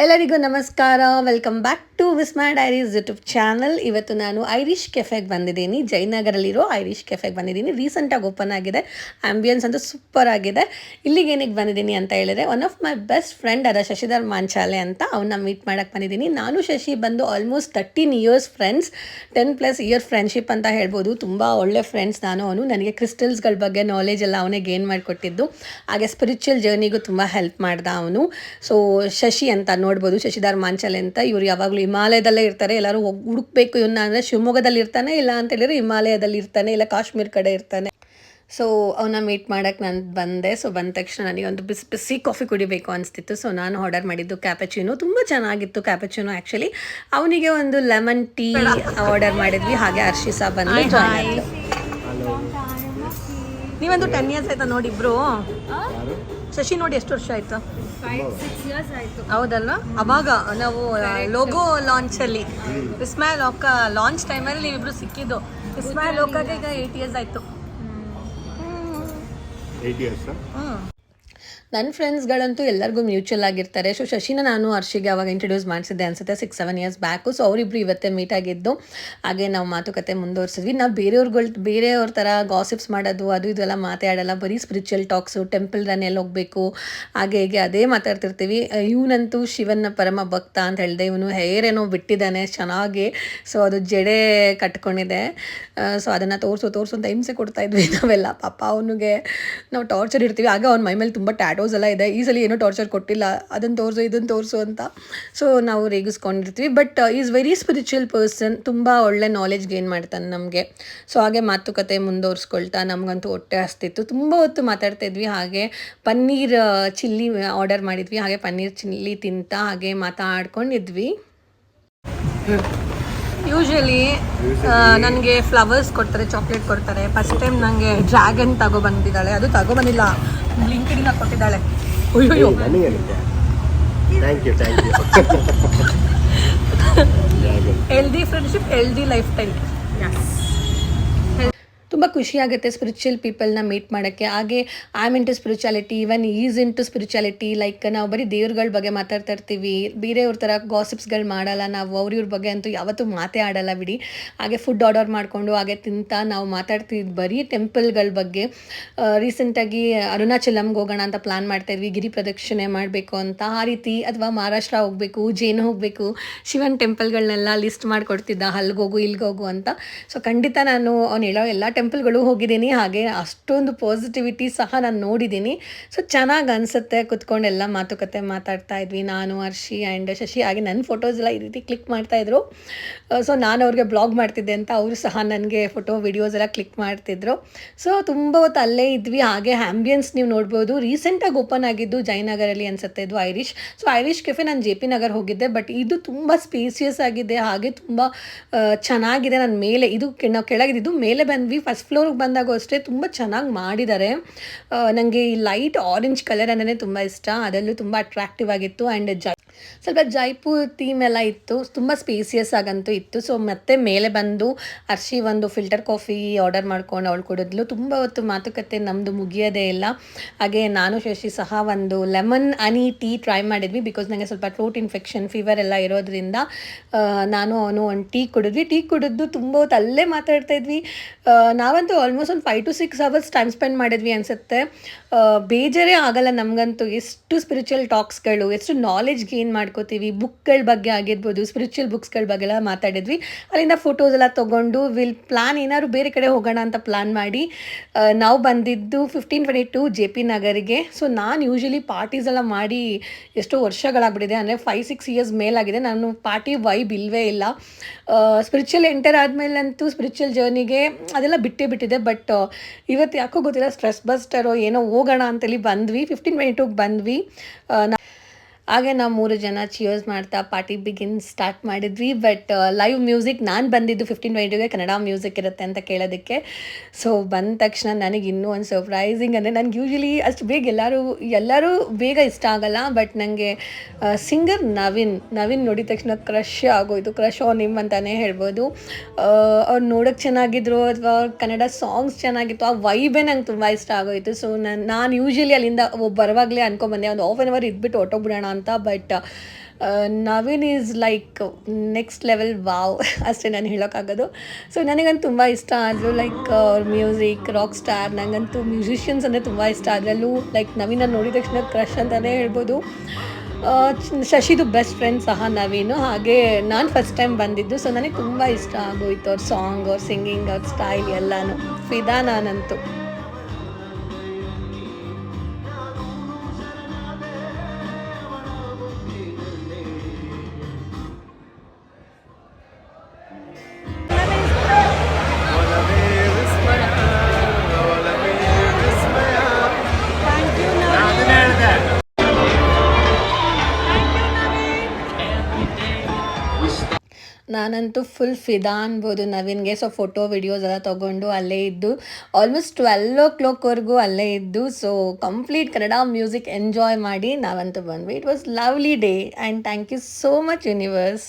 ಎಲ್ಲರಿಗೂ ನಮಸ್ಕಾರ. Welcome back to Vismaya Diaries YouTube channel. ಇವತ್ತು ನಾನು ಐರಿಷ್ ಕೆಫೆಗೆ ಬಂದಿದ್ದೀನಿ. ಜಯನಗರಲ್ಲಿರೋ ಐರಿಷ್ ಕೆಫೆಗೆ ಬಂದಿದ್ದೀನಿ. ರೀಸೆಂಟಾಗಿ ಓಪನ್ ಆಗಿದೆ. ಆಂಬಿಯನ್ಸ್ ಅಂತೂ ಸೂಪರ್ ಆಗಿದೆ. ಇಲ್ಲಿಗೆ ಏನಕ್ಕೆ ಬಂದಿದ್ದೀನಿ ಅಂತ ಹೇಳಿದ್ರೆ, one of my best friend ಅದ ಶಶಿಧರ್ ಮಾಂಚಾಲೆ ಅಂತ, ಅವನ್ನ ಮೀಟ್ ಮಾಡೋಕ್ಕೆ ಬಂದಿದ್ದೀನಿ. ನಾನು ಶಶಿ ಬಂದು almost 13 years friends, 10+ year friendship ಅಂತ ಹೇಳ್ಬೋದು. ತುಂಬ ಒಳ್ಳೆ ಫ್ರೆಂಡ್ಸ್ ಅವನು. ನನಗೆ ಕ್ರಿಸ್ಟಲ್ಸ್ಗಳ ಬಗ್ಗೆ ನಾಲೆಜ್ ಎಲ್ಲ ಅವನೇ ಗೇನ್ ಮಾಡಿಕೊಟ್ಟಿದ್ದು. ಹಾಗೆ ಸ್ಪಿರಿಚುವಲ್ ಜರ್ನಿಗೂ ತುಂಬ ಹೆಲ್ಪ್ ಮಾಡ್ದ ಅವನು. ಸೊ ಶಶಿ ಅಂತ ನೋಡ್ಬೋದು, ಶಶಿಧರ್ ಮಾಂಚಾಲೆ ಅಂತ. ಇವರು ಯಾವಾಗಲೂ ಹಿಮಾಲಯದಲ್ಲೇ ಇರ್ತಾರೆ. ಎಲ್ಲರೂ ಹುಡುಕ್ಬೇಕು ಇವನ್ನ ಅಂದರೆ ಶಿವಮೊಗ್ಗದಲ್ಲಿ ಇರ್ತಾನೆ, ಇಲ್ಲ ಅಂತ ಹೇಳಿದ್ರೆ ಹಿಮಾಲಯದಲ್ಲಿ ಇರ್ತಾನೆ, ಇಲ್ಲ ಕಾಶ್ಮೀರ ಕಡೆ ಇರ್ತಾನೆ. ಸೊ ಅವನ್ನ ಮೀಟ್ ಮಾಡೋಕ್ಕೆ ನಾನು ಬಂದೆ. ಸೊ ಬಂದ ತಕ್ಷಣ ನನಗೆ ಒಂದು ಬಿಸಿ ಕಾಫಿ ಕುಡಿಬೇಕು ಅನಿಸ್ತಿತ್ತು. ಸೊ ನಾನು ಆರ್ಡರ್ ಮಾಡಿದ್ದು ಕ್ಯಾಪಚಿನೋ. ತುಂಬ ಚೆನ್ನಾಗಿತ್ತು ಕ್ಯಾಪಚಿನೋ. ಆ್ಯಕ್ಚುಲಿ ಅವನಿಗೆ ಒಂದು ಲೆಮನ್ ಟೀ ಆರ್ಡರ್ ಮಾಡಿದ್ವಿ. ಹಾಗೆ ಹರ್ಷಿಸಾ ಬಂದು ಜಾಯ್ನ್. ನೀವೊಂದು 10 ಇಯರ್ಸ್ ಆಯ್ತಾ ನೋಡಿಬ್ರು? ಶಶಿ ನೋಡಿ ಎಷ್ಟು ವರ್ಷ ಆಯ್ತು? 5-6 years ಆಯಿತು. ಹೌದಲ್ಲ? ಅವಾಗ ನಾವು ಲೋಗೋ ಲಾಂಚಲ್ಲಿ, ವಿಸ್ಮಯ ಲೋಕ ಲಾಂಚ್ ಟೈಮಲ್ಲಿ ನೀವಿಬ್ರು ಸಿಕ್ಕಿದ್ದು. ವಿಸ್ಮಯ ಲೋಕಗೆ ಈಗ 8 ಇಯರ್ಸ್ ಆಯಿತು. 8 years. ನನ್ನ ಫ್ರೆಂಡ್ಸ್ಗಳಂತೂ ಎಲ್ಲರಿಗೂ ಮ್ಯೂಚುವಲ್ ಆಗಿರ್ತಾರೆ. ಸೊ ಶಶಿನ ನಾನು ಹರ್ಷಿಗೆ ಅವಾಗ ಇಂಟ್ರೊಡ್ಯೂಸ್ ಮಾಡಿಸಿದ್ದೆ ಅನ್ಸುತ್ತೆ 6-7 ಇಯರ್ಸ್ ಬ್ಯಾಕು. ಸೊ ಅವರಿಬ್ರು ಇವತ್ತೇ ಮೀಟ್ ಆಗಿದ್ದು. ಹಾಗೆ ನಾವು ಮಾತುಕತೆ ಮುಂದುವರಿಸಿದ್ವಿ. ನಾವು ಬೇರೆಯವ್ರ ಥರ ಗಾಸಿಪ್ಸ್ ಮಾಡೋದು ಅದು ಇದೆಲ್ಲ ಮಾತಾಡಲ್ಲ. ಬರೀ ಸ್ಪಿರಿಚುವಲ್ ಟಾಕ್ಸು, ಟೆಂಪಲ್ ರನ್ ಎಲ್ಲಿ ಹೋಗಬೇಕು, ಹಾಗೆ ಹೀಗೆ ಅದೇ ಮಾತಾಡ್ತಿರ್ತೀವಿ. ಇವನಂತೂ ಶಿವನ ಪರಮ ಭಕ್ತ ಅಂತ ಹೇಳಿದೆ. ಇವನು ಹೇರ್ ಏನೋ ಬಿಟ್ಟಿದ್ದಾನೆ ಚೆನ್ನಾಗಿ. ಸೊ ಅದು ಜಡೆ ಕಟ್ಕೊಂಡಿದೆ. ಸೊ ಅದನ್ನು ತೋರಿಸು ಅಂತ ಹಿಂಸೆ ಕೊಡ್ತಾ ಇದ್ವಿ ನಾವೆಲ್ಲ. ಪಾಪ ಅವನಿಗೆ ನಾವು ಟಾರ್ಚರ್ ಇರ್ತೀವಿ. ಆಗ ಅವ್ನ ಮೈ ಮೇಲೆ ತುಂಬ ಟ್ಯಾಟೋಸ್ ಎಲ್ಲ ಇದೆ. ಈ ಸಲ ಏನೋ ಟಾರ್ಚರ್ ಕೊಟ್ಟಿಲ್ಲ, ಅದನ್ನು ತೋರಿಸು ಇದನ್ನು ತೋರಿಸು ಅಂತ. ಸೊ ನಾವು ರೇಗಿಸ್ಕೊಂಡಿರ್ತೀವಿ. But is very spiritual person. ತುಂಬ ಒಳ್ಳೆ ನಾಲೆಜ್ ಗೇನ್ ಮಾಡ್ತಾನೆ ನಮಗೆ. ಸೊ ಹಾಗೆ ಮಾತುಕತೆ ಮುಂದುವರಿಸ್ಕೊಳ್ತಾ ನಮಗಂತೂ ಹೊಟ್ಟೆ ಹಸ್ತಿತ್ತು. ತುಂಬ ಹೊತ್ತು ಮಾತಾಡ್ತಾ ಇದ್ವಿ. ಹಾಗೆ ಪನ್ನೀರ್ ಚಿಲ್ಲಿ ಆರ್ಡರ್ ಮಾಡಿದ್ವಿ. ಹಾಗೆ ಪನ್ನೀರ್ ಚಿಲ್ಲಿ ತಿಂತ ಹಾಗೆ ಮಾತಾಡ್ಕೊಂಡಿದ್ವಿ. ಯೂಶ್ವಲಿ ನನಗೆ ಫ್ಲವರ್ಸ್ ಕೊಡ್ತಾರೆ, ಚಾಕ್ಲೇಟ್ ಕೊಡ್ತಾರೆ. ಫಸ್ಟ್ ಟೈಮ್ ನನಗೆ ಡ್ರ್ಯಾಗನ್ ತಗೊಬಂದಿದ್ದಾಳೆ. ಅದು ತಗೊಬಂದಿಲ್ಲ, ಬ್ಲಿಂಕಿಡಿನ ಕೊಟ್ಟಿದ್ದಾಳೆ. ಅಯ್ಯೋ healthy friendship, healthy life time. ತುಂಬ ಖುಷಿಯಾಗುತ್ತೆ ಸ್ಪಿರಿಚುವಲ್ ಪೀಪಲ್ನ ಮೀಟ್ ಮಾಡೋಕ್ಕೆ. ಹಾಗೆ I am into spirituality, even is into spirituality. Like ನಾವು ಬರೀ ದೇವ್ರಗಳ ಬಗ್ಗೆ ಮಾತಾಡ್ತಾ ಇರ್ತೀವಿ, ಬೇರೆಯವ್ರ ಥರ ಗಾಸಿಪ್ಸ್ಗಳು ಮಾಡಲ್ಲ ನಾವು. ಅವ್ರ ಬಗ್ಗೆ ಅಂತೂ ಯಾವತ್ತೂ ಮಾತೇ ಆಡಲ್ಲ ಬಿಡಿ. ಹಾಗೆ ಫುಡ್ ಆರ್ಡರ್ ಮಾಡಿಕೊಂಡು ಹಾಗೆ ತಿಂತ ನಾವು ಮಾತಾಡ್ತಿದ್ವಿ ಬರೀ ಟೆಂಪಲ್ಗಳ ಬಗ್ಗೆ. ರೀಸೆಂಟಾಗಿ ಅರುಣಾಚಲಮ್ಗೆ ಹೋಗೋಣ ಅಂತ ಪ್ಲ್ಯಾನ್ ಮಾಡ್ತಾಯಿದ್ವಿ, ಗಿರಿ ಪ್ರದಕ್ಷಿಣೆ ಮಾಡಬೇಕು ಅಂತ. ಆ ರೀತಿ, ಅಥವಾ ಮಹಾರಾಷ್ಟ್ರ ಹೋಗಬೇಕು, ಉಜ್ಜಯಿನಿ ಹೋಗಬೇಕು, ಶಿವನ್ ಟೆಂಪಲ್ಗಳನ್ನೆಲ್ಲ ಲಿಸ್ಟ್ ಮಾಡಿಕೊಡ್ತಿದ್ದ, ಅಲ್ಲಿಗೋಗು ಇಲ್ಲಿಗೋಗು ಅಂತ. ಸೊ ಖಂಡಿತ ನಾನು ಅವ್ನು ಹೇಳೋ ಎಲ್ಲ ಟೆಂಪಲ್ಗಳು ಹೋಗಿದ್ದೀನಿ. ಹಾಗೆ ಅಷ್ಟೊಂದು ಪಾಸಿಟಿವಿಟಿ ಸಹ ನಾನು ನೋಡಿದ್ದೀನಿ. ಸೊ ಚೆನ್ನಾಗಿ ಅನಿಸುತ್ತೆ. ಕುತ್ಕೊಂಡೆಲ್ಲ ಮಾತುಕತೆ ಮಾತಾಡ್ತಾ ಇದ್ವಿ ನಾನು, ಹರ್ಷಿ ಆ್ಯಂಡ್ ಶಶಿ. ಹಾಗೆ ನನ್ನ ಫೋಟೋಸ್ ಎಲ್ಲ ಈ ರೀತಿ ಕ್ಲಿಕ್ ಮಾಡ್ತಾಯಿದ್ರು. ಸೊ ನಾನು ಅವ್ರಿಗೆ ಬ್ಲಾಗ್ ಮಾಡ್ತಿದ್ದೆ ಅಂತ ಅವರು ಸಹ ನನಗೆ ಫೋಟೋ ವಿಡಿಯೋಸ್ ಎಲ್ಲ ಕ್ಲಿಕ್ ಮಾಡ್ತಿದ್ರು. ಸೊ ತುಂಬ ಹೊತ್ತು ಅಲ್ಲೇ ಇದ್ವಿ. ಹಾಗೆ ಆ್ಯಂಬಿಯನ್ಸ್ ನೀವು ನೋಡ್ಬೋದು. ರೀಸೆಂಟಾಗಿ ಓಪನ್ ಆಗಿದ್ದು ಜಯನಗರಲ್ಲಿ ಅನಿಸುತ್ತೆ ಇದು ಐರಿಷ್. ಸೊ ಐರಿಷ್ ಕೆಫೆ ನಾನು JP ನಗರ್ ಹೋಗಿದ್ದೆ. ಬಟ್ ಇದು ತುಂಬ ಸ್ಪೇಸಿಯಸ್ ಆಗಿದೆ. ಹಾಗೆ ತುಂಬ ಚೆನ್ನಾಗಿದೆ. ನಾನು ಮೇಲೆ ಇದು ನಾವು ಕೆಳಗಿದ್ದು ಮೇಲೆ ಬಂದ್ವಿ. ಫಸ್ಟ್ ಫ್ಲೋರ್ಗೆ ಬಂದಾಗ ಅಷ್ಟೇ ತುಂಬ ಚೆನ್ನಾಗಿ ಮಾಡಿದ್ದಾರೆ. ನನಗೆ ಈ ಲೈಟ್ ಆರೆಂಜ್ ಕಲರ್ ಅನ್ನೇ ತುಂಬ ಇಷ್ಟ. ಅದರಲ್ಲೂ ತುಂಬ ಅಟ್ರಾಕ್ಟಿವ್ ಆಗಿತ್ತು. ಆ್ಯಂಡ್ ಸ್ವಲ್ಪ ಜೈಪುರ್ ಥೀಮ್ ಎಲ್ಲ ಇತ್ತು. ತುಂಬ ಸ್ಪೇಸಿಯಸ್ ಆಗಂತೂ ಇತ್ತು. ಸೊ ಮತ್ತೆ ಮೇಲೆ ಬಂದು ಹರ್ಷಿ ಒಂದು ಫಿಲ್ಟರ್ ಕಾಫಿ ಆರ್ಡರ್ ಮಾಡ್ಕೊಂಡು ಅವಳು ಕುಡಿದ್ಲು. ತುಂಬ ಹೊತ್ತು ಮಾತುಕತೆ ನಮ್ಮದು ಮುಗಿಯೋದೇ ಇಲ್ಲ. ಹಾಗೆ ನಾನು ಶಶಿ ಸಹ ಒಂದು ಲೆಮನ್ ಹನಿ ಟೀ ಟ್ರೈ ಮಾಡಿದ್ವಿ. ಬಿಕಾಸ್ ನನಗೆ ಸ್ವಲ್ಪ ಥ್ರೋಟ್ ಇನ್ಫೆಕ್ಷನ್, ಫೀವರ್ ಎಲ್ಲ ಇರೋದ್ರಿಂದ ನಾನು ಅವನು ಒಂದು ಟೀ ಕುಡಿದ್ವಿ. ಟೀ ಕುಡಿದ್ದು ತುಂಬ ಹೊತ್ತು ಅಲ್ಲೇ ಮಾತಾಡ್ತಾ ಇದ್ವಿ. ನಾವಂತೂ ಆಲ್ಮೋಸ್ಟ್ ಒಂದು 5 to 6 hours ಟೈಮ್ ಸ್ಪೆಂಡ್ ಮಾಡಿದ್ವಿ ಅನಿಸುತ್ತೆ. ಬೇಜಾರೇ ಆಗಲ್ಲ ನಮಗಂತೂ. ಎಷ್ಟು ಸ್ಪಿರಿಚುವಲ್ ಟಾಕ್ಸ್ಗಳು, ಎಷ್ಟು ನಾಲೆಜ್ ಗೇನ್ ಮಾಡ್ಕೋತೀವಿ. ಬುಕ್ಗಳ ಬಗ್ಗೆ ಆಗಿರ್ಬೋದು, ಸ್ಪಿರಿಚುವಲ್ ಬುಕ್ಸ್ಗಳ ಬಗ್ಗೆ ಎಲ್ಲ ಮಾತಾಡಿದ್ವಿ. ಅಲ್ಲಿಂದ ಫೋಟೋಸ್ ಎಲ್ಲ ತೊಗೊಂಡು ಪ್ಲ್ಯಾನ್ ಏನಾದ್ರು ಬೇರೆ ಕಡೆ ಹೋಗೋಣ ಅಂತ ಪ್ಲ್ಯಾನ್ ಮಾಡಿ ನಾವು ಬಂದಿದ್ದು 1522 JP ನಗರಿಗೆ. ಸೊ ನಾನು ಯೂಶ್ವಲಿ ಪಾರ್ಟೀಸ್ ಎಲ್ಲ ಮಾಡಿ ಎಷ್ಟೋ ವರ್ಷಗಳಾಗ್ಬಿಟ್ಟಿದೆ, ಅಂದರೆ 5-6 ಇಯರ್ಸ್ ಮೇಲಾಗಿದೆ. ನಾನು ಪಾರ್ಟಿ ವೈಬ್ ಇಲ್ಲವೇ ಇಲ್ಲ. ಸ್ಪಿರಿಚುವಲ್ ಎಂಟರ್ ಆದಮೇಲಂತೂ ಸ್ಪಿರಿಚುವಲ್ ಜರ್ನಿಗೆ ಅದೆಲ್ಲ ಬಿಟ್ಟಿದೆ. ಬಟ್ ಇವತ್ತು ಯಾಕೋ ಗೊತ್ತಿಲ್ಲ, ಸ್ಟ್ರೆಸ್ ಬಸ್ಟರೋ ಏನೋ ಹೋಗೋಣ ಅಂತೇಳಿ ಬಂದ್ವಿ. 1522ಗೆ ಬಂದ್ವಿ. ಹಾಗೆ ನಾವು 3 ಜನ ಚಿಯರ್ಸ್ ಮಾಡ್ತಾ ಪಾರ್ಟಿ ಸ್ಟಾರ್ಟ್ ಮಾಡಿದ್ವಿ. ಬಟ್ ಲೈವ್ ಮ್ಯೂಸಿಕ್, ನಾನು ಬಂದಿದ್ದು 1522ಗೆ ಕನ್ನಡ ಮ್ಯೂಸಿಕ್ ಇರುತ್ತೆ ಅಂತ ಕೇಳೋದಕ್ಕೆ. ಸೊ ಬಂದ ತಕ್ಷಣ ನನಗೆ ಇನ್ನೂ ಒಂದು ಸರ್ಪ್ರೈಸಿಂಗ್ ಅಂದರೆ, ನನಗೆ ಯೂಶ್ವಲಿ ಅಷ್ಟು ಬೇಗ ಎಲ್ಲರೂ ಬೇಗ ಇಷ್ಟ ಆಗಲ್ಲ. ಬಟ್ ನನಗೆ ಸಿಂಗರ್ ನವೀನ್ ನೋಡಿದ ತಕ್ಷಣ ಕ್ರಶ್ ಆಗೋಯ್ತು. ಕ್ರಶ್ ಆನ್ ಹಿಮ್ ಅಂತಲೇ ಹೇಳ್ಬೋದು. ಅವ್ರು ನೋಡೋಕ್ಕೆ ಚೆನ್ನಾಗಿದ್ರು, ಅಥವಾ ಕನ್ನಡ ಸಾಂಗ್ಸ್ ಚೆನ್ನಾಗಿತ್ತು. ಆ ವೈಬೇ ನಂಗೆ ತುಂಬ ಇಷ್ಟ ಆಗೋಯಿತು. ಸೊ ನಾನು ಯೂಶ್ವಲಿ ಅಲ್ಲಿಂದ ಬರುವಾಗಲೇ ಅನ್ಕೊಂಬಂದೆ ಒಂದು ಹಾಫ್ ಆನ್ ಅವರ್ ಇದ್ಬಿಟ್ಟು ಹೊಟ್ಟೋಗ್ಬಿಡೋಣ ಅಂತ. But Naveen is like next level wow ಅಷ್ಟೇ ನಾನು ಹೇಳೋಕ್ಕಾಗೋದು. ಸೊ ನನಗಂತೂ ತುಂಬ ಇಷ್ಟ ಆದರು, ಲೈಕ್ ಅವ್ರ ಮ್ಯೂಸಿಕ್ ರಾಕ್ ಸ್ಟಾರ್. ನನಗಂತೂ ಮ್ಯೂಸಿಷಿಯನ್ಸ್ ಅಂದರೆ ತುಂಬ ಇಷ್ಟ. ಅದರಲ್ಲೂ ಲೈಕ್ ನವೀನ ನೋಡಿದ ತಕ್ಷಣ ಕ್ರಶ್ ಅಂತಲೇ ಹೇಳ್ಬೋದು. ಶಶಿದು ಬೆಸ್ಟ್ ಫ್ರೆಂಡ್ ಸಹ ನವೀನು. ಹಾಗೆ ನಾನು ಫಸ್ಟ್ ಟೈಮ್ ಬಂದಿದ್ದು, ಸೊ ನನಗೆ ತುಂಬ ಇಷ್ಟ ಆಗೋಯ್ತು ಅವ್ರ ಸಾಂಗ್, ಅವ್ರ ಸಿಂಗಿಂಗ್, ಅವ್ರ ಸ್ಟೈಲ್ ಎಲ್ಲನೂ. ಫಿದಾ ನಾನಂತೂ. ನಾನಂತೂ ಫುಲ್ ಫಿದಾ ಅನ್ಬೋದು ನವೀನ್ಗೆ. ಸೊ ಫೋಟೋ ವಿಡಿಯೋಸ್ ಎಲ್ಲ ತೊಗೊಂಡು ಅಲ್ಲೇ ಇದ್ದು ಆಲ್ಮೋಸ್ಟ್ 12 o'clockವರೆಗೂ ಅಲ್ಲೇ ಇದ್ದು. So complete Kannada music enjoy ಮಾಡಿ ನಾವಂತೂ ಬಂದ್ವಿ. It was lovely day and thank you so much universe.